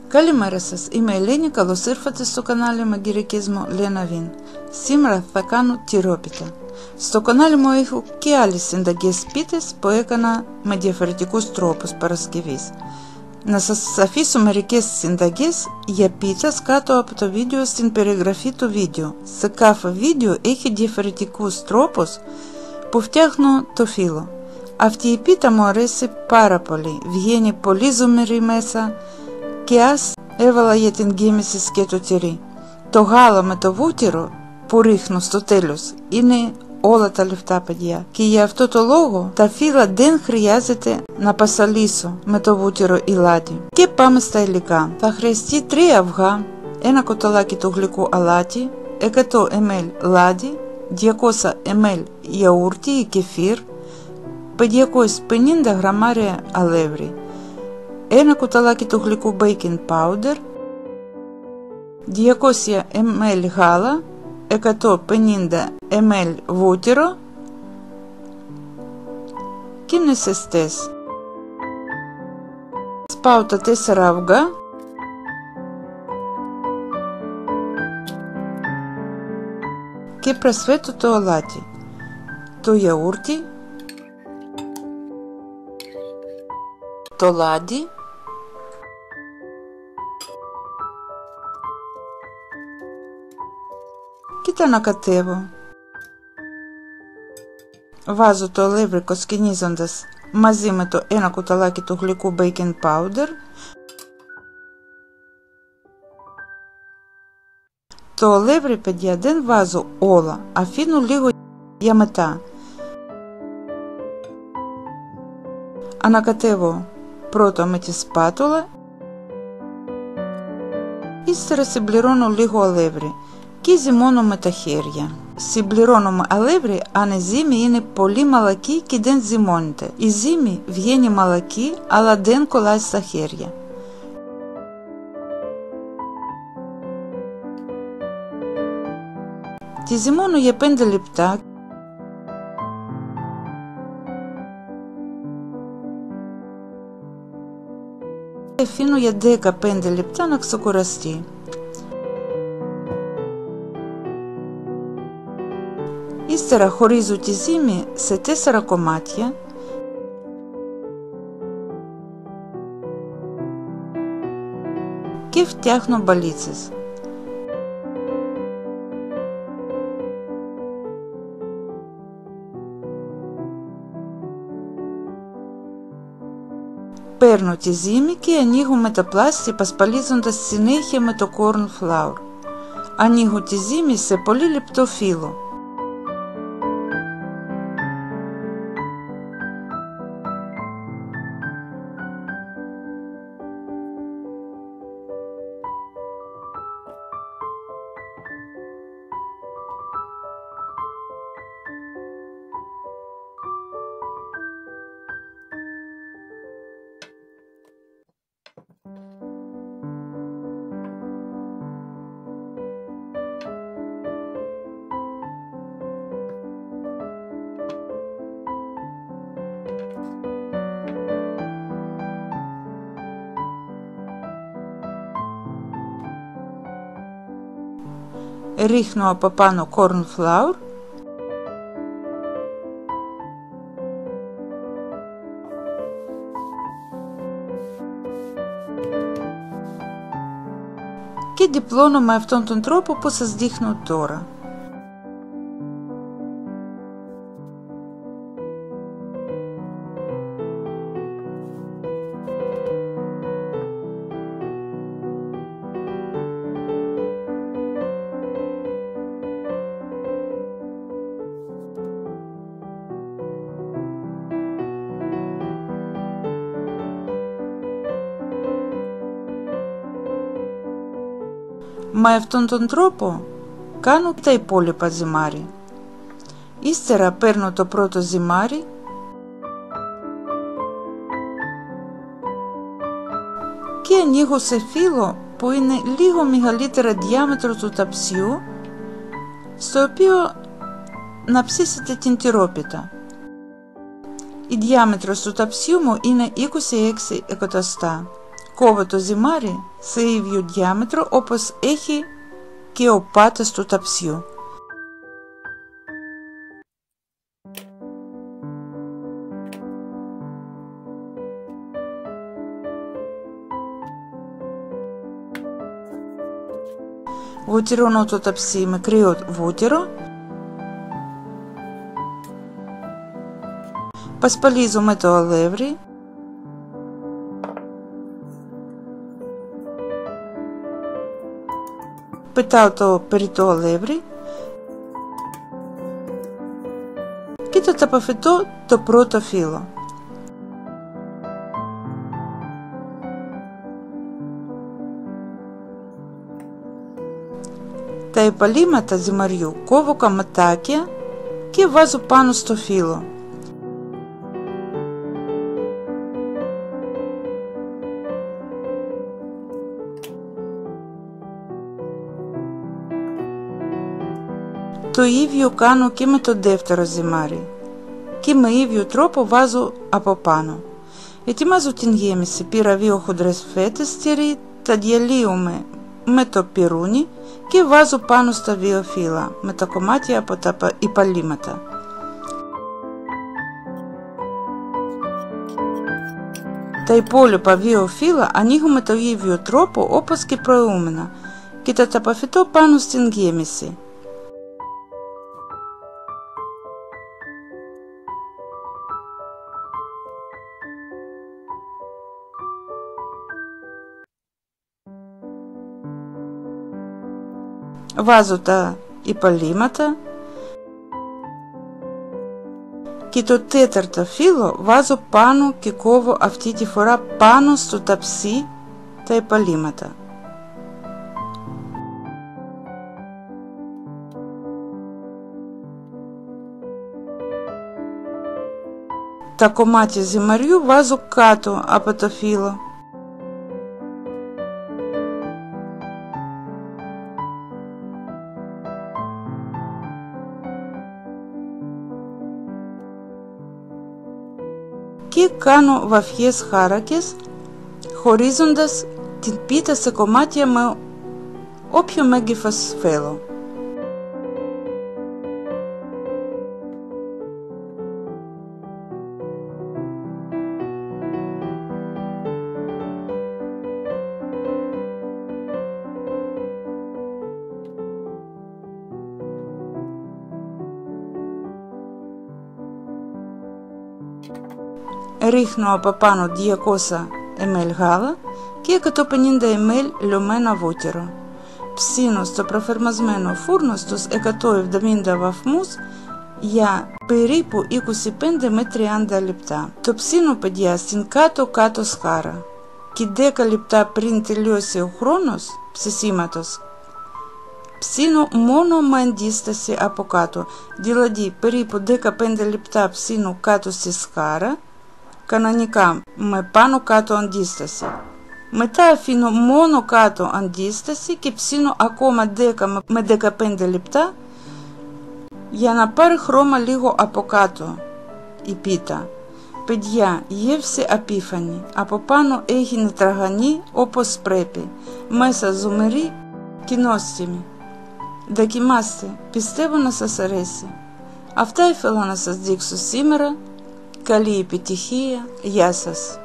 Καλημέρα σας, είμαι η Ελένη, καλώς ήρθατε στο κανάλι Μαγειρικισμό Λένα Βιν. Σήμερα θα κάνω τυρόπιτα. Στο κανάλι μου έχω και άλλες συνταγές πίτες που έκανα με διαφορετικούς τρόπους παρασκευής. Να σας αφήσω μερικές συνταγές για πίτας κάτω από το βίντεο στην περιγραφή του βίντεο. Σε κάθε βίντεο έχει διαφορετικούς τρόπους που φτιάχνω το φύλλο. Αυτή η πίτα μου αρέσει πάρα πολύ, βγαίνει πολύ ζουμερή μέσα και ας έβαλα για την γέμιση και το τυρί. Το γάλα με το βούτυρο που ρίχνω στο τέλος είναι όλα τα λεφτά, παιδιά, και για αυτό το λόγο τα φύλλα δεν χρειάζεται να πασαλίσω με το βούτυρο ή λάδι. Και πάμε στα υλικά. Θα χρειαστεί 3 αυγά, ένα κοταλάκι του γλυκού αλάτι, 100 ml λάδι, 200 ml γιαούρτι ή κεφίρ, 550 γραμμάρια αλεύρι, ένα κουταλάκι του γλυκού baking powder, 200 ml γάλα, 150 ml βούτυρο και νεσεστές. Σπάω τα 4 αυγά και προσθέτω το αλάτι, το γιαούρτι, το λάδι και τα ανακατεύω. Βάζω το αλεύρι κοσκινίζοντας μαζί με το ένα κουταλάκι του γλυκού baking powder. Το αλεύρι, παιδιά, δεν βάζω όλα, αφήνω λίγο για μετά. Ανακατεύω πρώτα με τη σπάτουλα, ύστερα συμπληρώνω λίγο αλεύρι και ζυμώνω με τα χέρια. Συμπληρώνω αλεύρι αν η ζύμη είναι πολύ μαλακή και δεν ζυμώνεται. Η ζύμη βγαίνει μαλακή αλλά δεν κολλάει στα χέρια. Τη ζυμώνω για 5 λεπτά. Αφήνω για 15 λεπτά να ξεκουραστεί. Ύστερα χωρίζω τη ζύμη σε 4 κομμάτια και φτιάχνω μπαλίτσες. Παίρνω τη ζύμη και ανοίγω με τα πλάστη πασπαλίζοντας συνέχεια με το corn flour. Ανοίγω τη ζύμη σε πολύ λεπτό φύλλο. Ρίχνω από πάνω corn flour και διπλώνω με αυτόν τον τρόπο που σας δείχνω τώρα. Με αυτόν τον τρόπο κάνω τα υπόλοιπα ζυμάρι. Ύστερα παίρνω το πρώτο ζυμάρι και ανοίγω σε φύλλο που είναι λίγο μεγαλύτερα διάμετρο του ταψιού, στο οποίο να ψήσετε την τυρόπιτα. Η διάμετρος του ταψιού μου είναι 26 εκατοστά. κόβω το ζυμάρι σε ίδιο διάμετρο όπως έχει και ο πάτας του ταψιού. Βουτυρώνω το ταψί με κρύο βούτυρο. Πασπαλίζω με το αλεύρι. Πετάω το περιττό αλεύρι και το ταπαφετώ το πρώτο φύλλο. Τα επαλήματα ζυμαριού κόβω καματάκια και βάζω πάνω στο φύλλο. Το ίδιο κάνω και με το δεύτερο ζυμάρι και με ίδιο τρόπο βάζω από πάνω. Ετοιμάζω την γέμιση. Πήρα 2 χοντρές φέτες τυρί, τα διαλύουμε με το πιρούνι και βάζω πάνω στα 2 φύλλα με τα κομμάτια από τα υπαλλήματα. Τα υπόλοιπα 2 φύλλα ανοίγω με το ίδιο τρόπο όπως και προηγούμενα και τα ταπαφετώ πάνω στην γέμιση. Βάζω τα υπαλλήματα και το τέταρτο φύλλο βάζω πάνω και κόβω αυτή τη φορά πάνω στο ταψί τα υπαλλήματα. Τα κομμάτια ζυμαριού βάζω κάτω από το φύλλο. Και κάνω βαθιές χάρακες χωρίζοντας την πίτα σε κομμάτια με όποιο μέγεθος θέλω. Ρίχνω από πάνω 200 ml γάλα και 150 ml λιωμένο βούτυρο. Ψήνω στο προφερμασμένο φούρνο στους 170 βαθμούς για περίπου 25 με 30 λεπτά. Το ψήνω, παιδιά, στην κάτω σχάρα και 10 λεπτά πριν τελειώσει ο χρόνος ψησίματος ψήνω μόνο με αντίσταση από κάτω, δηλαδή περίπου 15 λεπτά ψήνω κάτω στη σχάρα, κανονικά με πάνω κάτω αντίσταση. Μετά αφήνω μόνο κάτω αντίσταση και ψήνω ακόμα 10 με 15 λεπτά για να πάρει χρώμα λίγο από κάτω η πίτα. Παιδιά, γεύση απίφανη, από πάνω έγινε τραγανή όπως πρέπει, μέσα ζουμερή και νόστιμη. Δοκιμάστε, πιστεύω να σας αρέσει. Αυτά ήθελα να σας δείξω σήμερα. Καλή επιτυχία, γεια σας.